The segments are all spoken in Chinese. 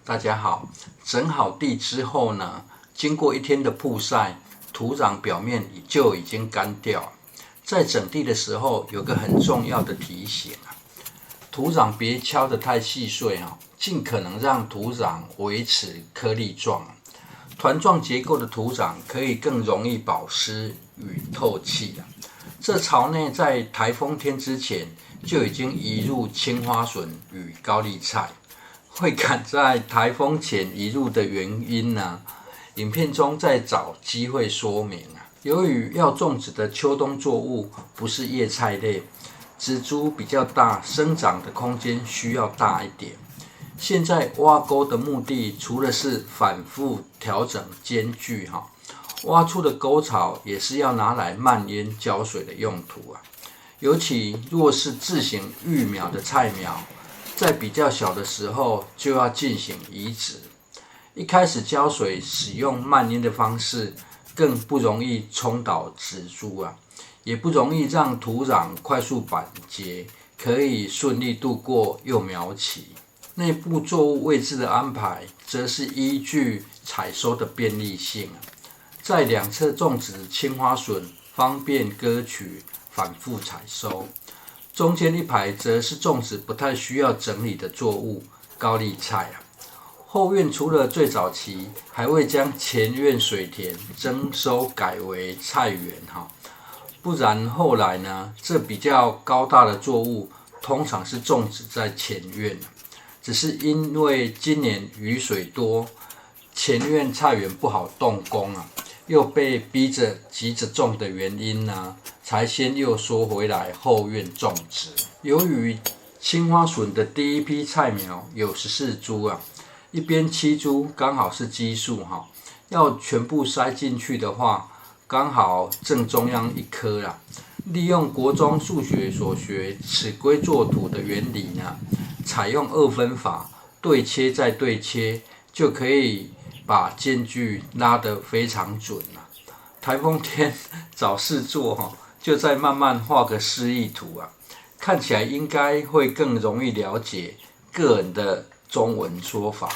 大家好，整好地之后呢，经过一天的曝晒，土壤表面就已经干掉。在整地的时候，有个很重要的提醒啊，土壤别敲得太细碎啊，尽可能让土壤维持颗粒状。团状结构的土壤可以更容易保湿与透气啊。这巢内在台风天之前就已经移入青花笋与高丽菜。会赶在台风前移入的原因呢？影片中再找机会说明啊。由于要种植的秋冬作物不是叶菜类，植株比较大，生长的空间需要大一点。现在挖沟的目的，除了是反复调整间距挖出的沟槽也是要拿来蔓延浇水的用途啊。尤其若是自行育苗的菜苗，在比较小的时候就要进行移植。一开始浇水使用蔓延的方式，更不容易冲倒植株啊，也不容易让土壤快速板结，可以顺利度过幼苗期。内部作物位置的安排，则是依据采收的便利性在两侧种植青花笋，方便割取，反复采收。中间一排则是种植不太需要整理的作物，高丽菜啊。后院除了最早期还未将前院水田征收改为菜园不然后来呢，这比较高大的作物通常是种植在前院，只是因为今年雨水多，前院菜园不好动工又被逼着急着种的原因呢，才先又缩回来后院种植。由于青花笋的第一批菜苗有14株一边7株刚好是奇数要全部塞进去的话，刚好正中央一颗利用国中数学所学尺规作土的原理呢，采用2分法，对切再对切，就可以把间距拉得非常准台风天找事做就再慢慢画个示意图看起来应该会更容易了解个人的中文说法。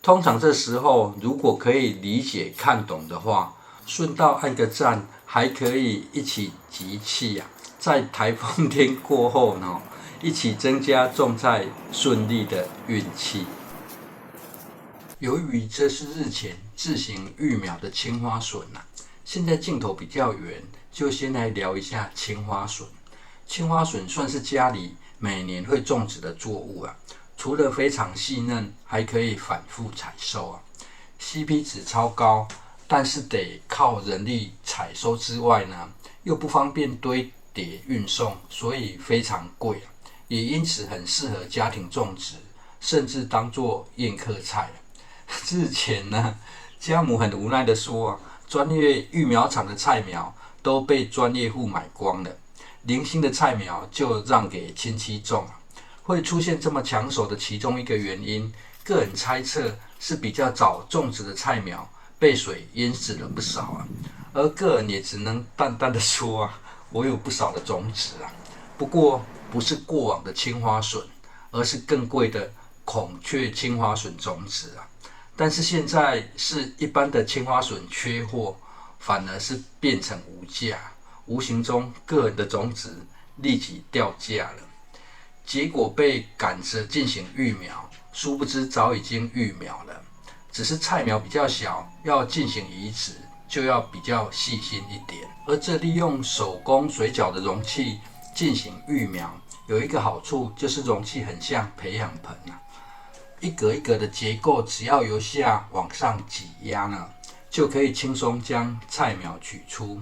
通常这时候如果可以理解看懂的话，顺道按个赞，还可以一起集气在台风天过后呢，一起增加种菜顺利的运气。由于这是日前自行育苗的青花笋现在镜头比较远，就先来聊一下青花笋。青花笋算是家里每年会种植的作物除了非常细嫩，还可以反复采收CP 值超高，但是得靠人力采收之外呢，又不方便堆叠运送，所以非常贵也因此很适合家庭种植，甚至当作宴客菜之前呢，家母很无奈地说专业育苗场的菜苗都被专业户买光了，零星的菜苗就让给亲戚种会出现这么抢手的其中一个原因，个人猜测是比较早种植的菜苗被水淹死了不少而个人也只能淡淡的说我有不少的种子不过不是过往的青花笋，而是更贵的孔雀青花笋种子但是现在是一般的青花笋缺货，反而是变成无价，无形中个人的种子立即掉价了。结果被赶着进行育苗，殊不知早已经育苗了，只是菜苗比较小，要进行移植就要比较细心一点。而这利用手工水饺的容器进行育苗，有一个好处就是容器很像培养盆一格一格的结构，只要由下往上挤压呢，就可以轻松将菜苗取出。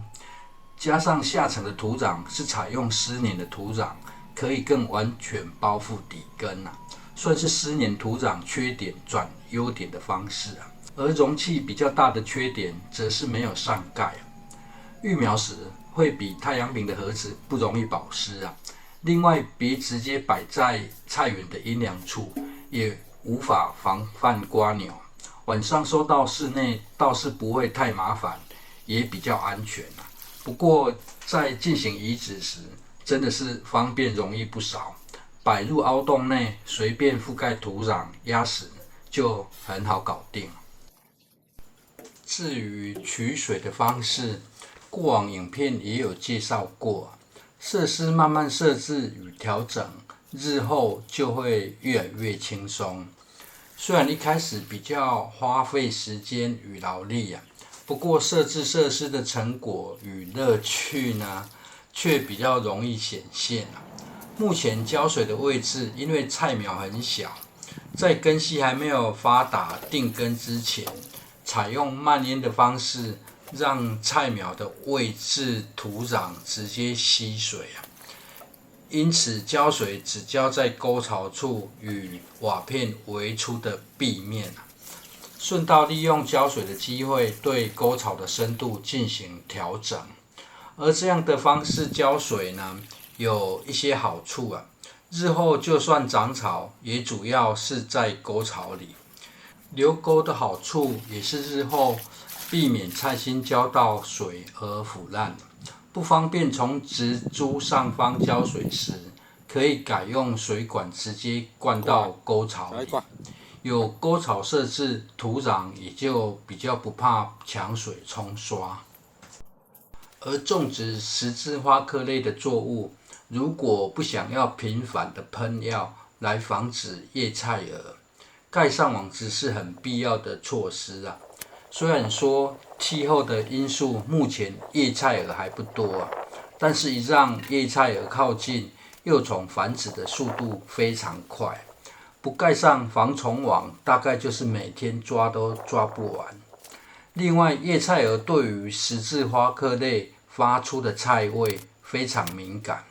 加上下层的土壤是采用湿黏的土壤，可以更完全包覆底根算是湿黏土壤缺点转优点的方式而容器比较大的缺点，则是没有上盖育苗时会比太阳饼的盒子不容易保湿另外，别直接摆在菜园的阴凉处，也无法防范蝸牛。晚上收到室内倒是不会太麻烦，也比较安全不过在进行移植时，真的是方便容易不少。摆入凹洞内，随便覆盖土壤压实，就很好搞定。至于取水的方式，过往影片也有介绍过，设施慢慢设置与调整，日后就会越来越轻松。虽然一开始比较花费时间与劳力不过设置设施的成果与乐趣呢，却比较容易显现。目前浇水的位置，因为菜苗很小，在根系还没有发达定根之前，采用慢淹的方式，让菜苗的位置土壤直接吸水因此浇水只浇在沟槽处与瓦片围出的壁面顺道利用浇水的机会对沟槽的深度进行调整。而这样的方式浇水呢，有一些好处日后就算长草，也主要是在沟槽里。留沟的好处也是日后避免菜心浇到水而腐烂，不方便从植株上方浇水时，可以改用水管直接灌到沟槽里。有沟槽设置，土壤也就比较不怕强水冲刷。而种植十字花科类的作物，如果不想要频繁的喷药来防止叶菜蛾，盖上网子是很必要的措施虽然说气候的因素目前叶菜蛾还不多但是一让叶菜蛾靠近，幼虫繁殖的速度非常快，不盖上防虫网，大概就是每天抓都抓不完。另外，叶菜蛾对于十字花科类发出的菜味非常敏感，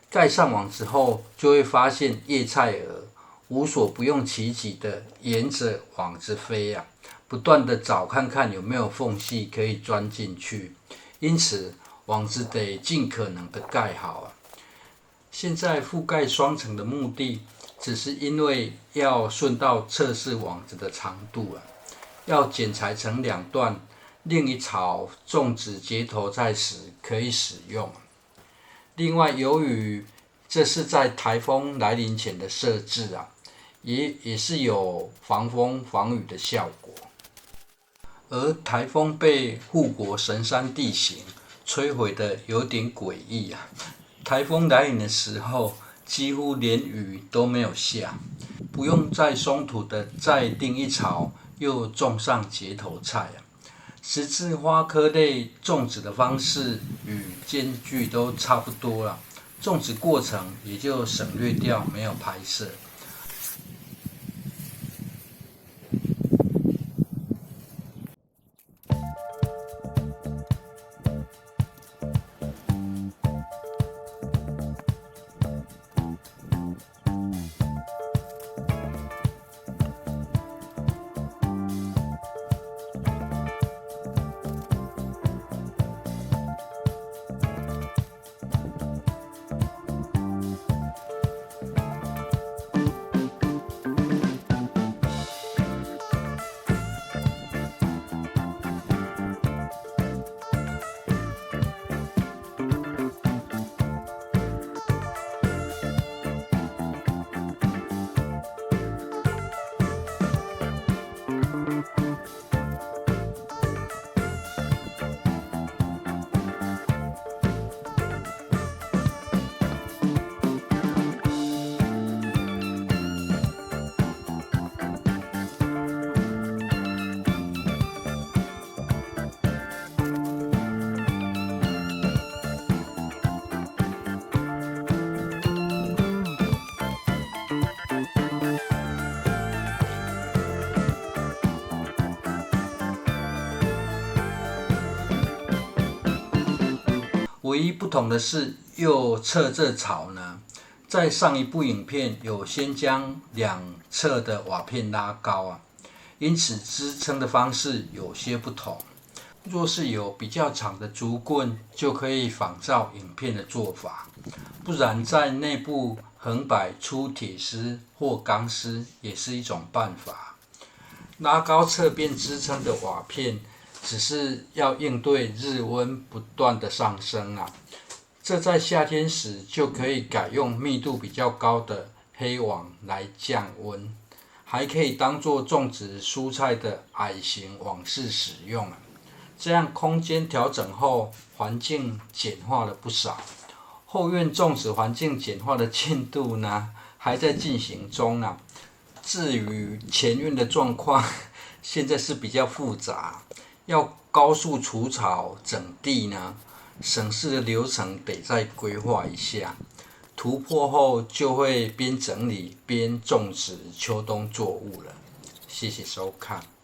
盖上网之后，就会发现叶菜蛾无所不用其极的沿着网子飞不断的找看看有没有缝隙可以钻进去，因此网子得尽可能的盖好现在覆盖双层的目的，只是因为要顺道测试网子的长度要剪裁成2段，另一槽种植结头菜时可以使用。另外，由于这是在台风来临前的设置也是有防风防雨的效果。而台风被护国神山地形摧毁的有点诡异台风来临的时候，几乎连雨都没有下，不用再松土的再定一槽，又种上结头菜十字花科类种植的方式与间距都差不多种植过程也就省略掉没有拍摄。唯一不同的是，右侧这槽呢，在上一部影片有先将两侧的瓦片拉高因此支撑的方式有些不同。若是有比较长的竹棍，就可以仿照影片的做法，不然在内部横摆出铁丝或钢丝也是一种办法。拉高侧边支撑的瓦片，只是要应对日温不断的上升这在夏天时就可以改用密度比较高的黑网来降温，还可以当作种植蔬菜的矮型网室使用啊。这样空间调整后，环境简化了不少。后院种植环境简化的进度呢，还在进行中啊。至于前院的状况，现在是比较复杂，要高速除草整地呢，省事的流程得再规划一下。突破后就会边整理边种植秋冬作物了。谢谢收看。